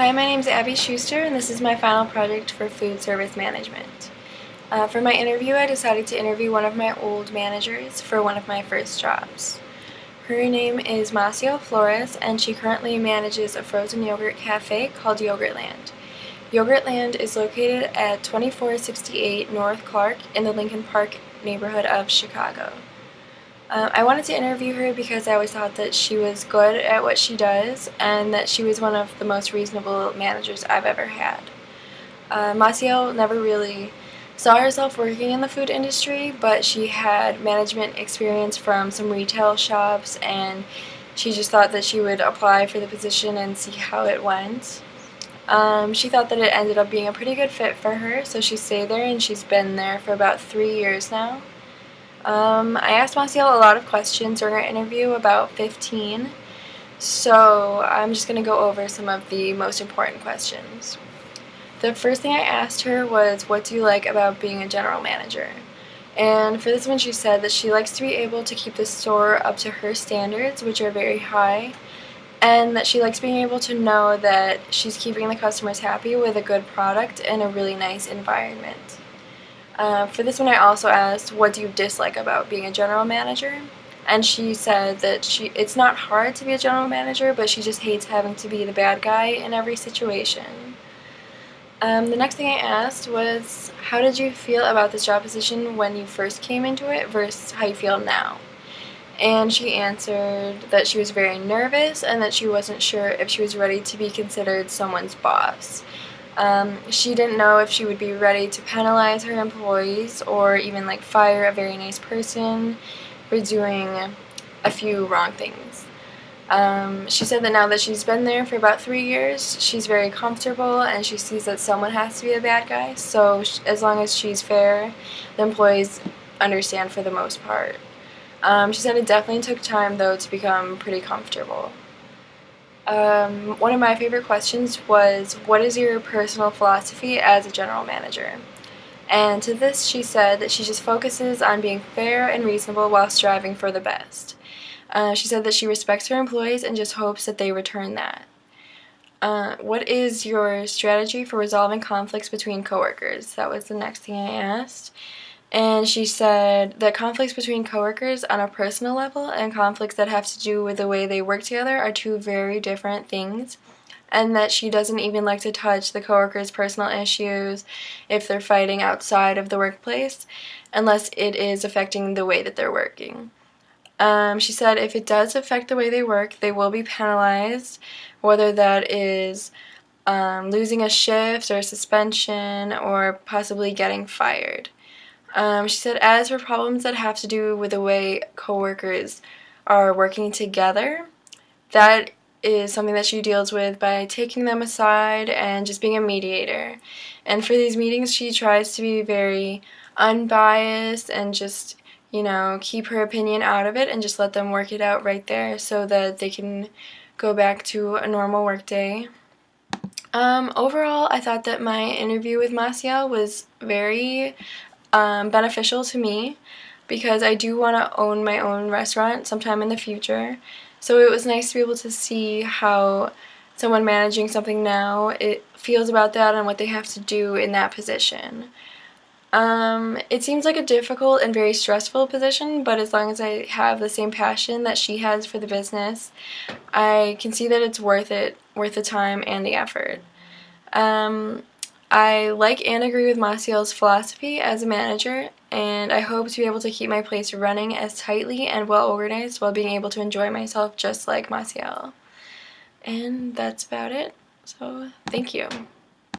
Hi, my name is Abby Schuster, and this is my final project for food service management. For my interview, I decided to interview one of my old managers for one of my first jobs. Her name is Maciel Flores, and she currently manages a frozen yogurt cafe called Yogurtland. Yogurtland is located at 2468 North Clark in the Lincoln Park neighborhood of Chicago. I wanted to interview her because I always thought that she was good at what she does and that she was one of the most reasonable managers I've ever had. Maciel never really saw herself working in the food industry, but she had management experience from some retail shops, and she just thought that she would apply for the position and see how it went. She thought that it ended up being a pretty good fit for her, so she stayed there, and she's been there for about 3 years now. I asked Maciel a lot of questions during our interview, about 15, so I'm just going to go over some of the most important questions. The first thing I asked her was, what do you like about being a general manager? And for this one, she said that she likes to be able to keep the store up to her standards, which are very high, and that she likes being able to know that she's keeping the customers happy with a good product and a really nice environment. For this one, I also asked, what do you dislike about being a general manager? And she said that it's not hard to be a general manager, but she just hates having to be the bad guy in every situation. The next thing I asked was, how did you feel about this job position when you first came into it versus how you feel now? And she answered that she was very nervous and that she wasn't sure if she was ready to be considered someone's boss. She didn't know if she would be ready to penalize her employees or even fire a very nice person for doing a few wrong things. She said that now that she's been there for about 3 years, she's very comfortable and she sees that someone has to be a bad guy, so as long as she's fair, the employees understand for the most part. She said it definitely took time though to become pretty comfortable. One of my favorite questions was, what is your personal philosophy as a general manager? And to this she said that she just focuses on being fair and reasonable while striving for the best. She said that she respects her employees and just hopes that they return that. What is your strategy for resolving conflicts between coworkers? That was the next thing I asked. And she said that conflicts between coworkers on a personal level and conflicts that have to do with the way they work together are two very different things, and that she doesn't even like to touch the coworkers' personal issues if they're fighting outside of the workplace, unless it is affecting the way that they're working. She said if it does affect the way they work, they will be penalized, whether that is losing a shift or a suspension or possibly getting fired. She said as for problems that have to do with the way coworkers are working together, that is something that she deals with by taking them aside and just being a mediator. And for these meetings, she tries to be very unbiased and just, keep her opinion out of it and just let them work it out right there so that they can go back to a normal work day. Overall, I thought that my interview with Maciel was very beneficial to me because I do want to own my own restaurant sometime in the future. So it was nice to be able to see how someone managing something now it feels about that and what they have to do in that position. It seems like a difficult and very stressful position, but as long as I have the same passion that she has for the business, I can see that it's worth the time and the effort. I like and agree with Maciel's philosophy as a manager, and I hope to be able to keep my place running as tightly and well organized while being able to enjoy myself just like Maciel. And that's about it. So, thank you.